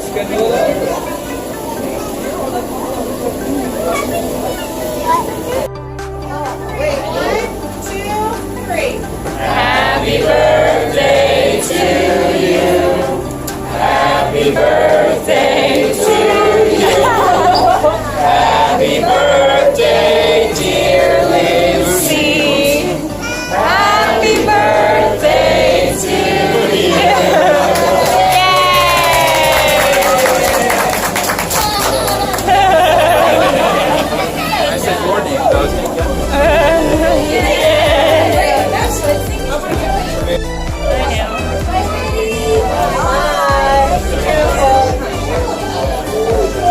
Wait, 1, 2, 3. Happy birthday to you. Happy birthday to you. Happy birthday, dear Lucy. Happy birthday to you. I said your name,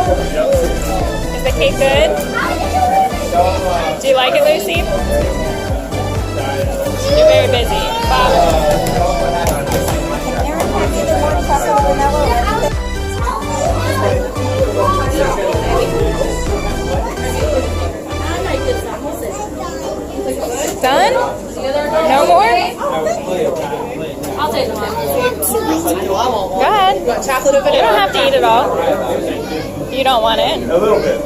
Is the cake good? Do you like it, Lucy? You're very busy. Done? No more? I'll take one. Go ahead. You want chocolate over You there? don't have to eat it all. You don't want it? A little bit.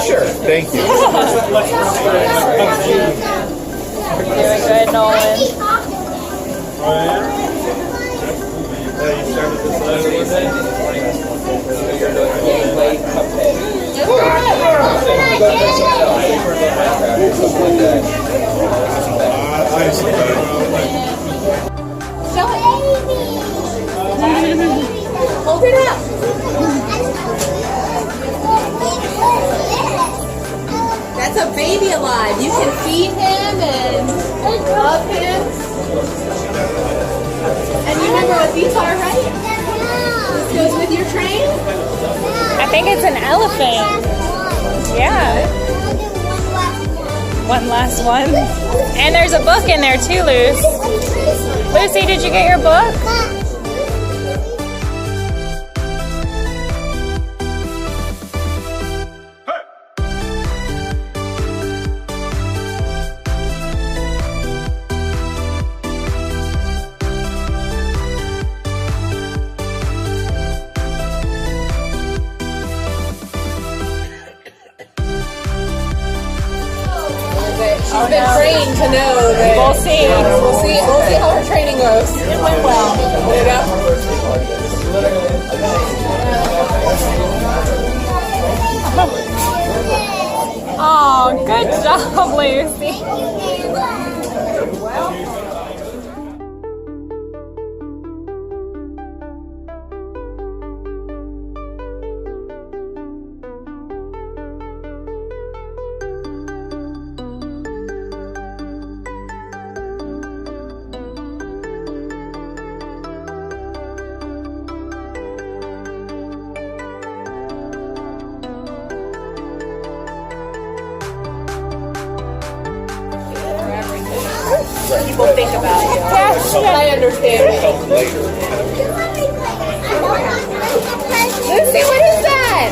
Sure. Thank you. Doing good, Nolan. Hold it up. That's a baby alive. You can feed him and love him. And you remember what these are, right? This goes with your train? I think it's an elephant. Yeah. One last one. And there's a book in there too, Luce. Lucy, did you get your book? She's been trained to know that. We'll see. We'll see how her training goes. It went well. There you go. Oh, good job, Lucy. People think about you. Yes, I understand. Lucy, what is that?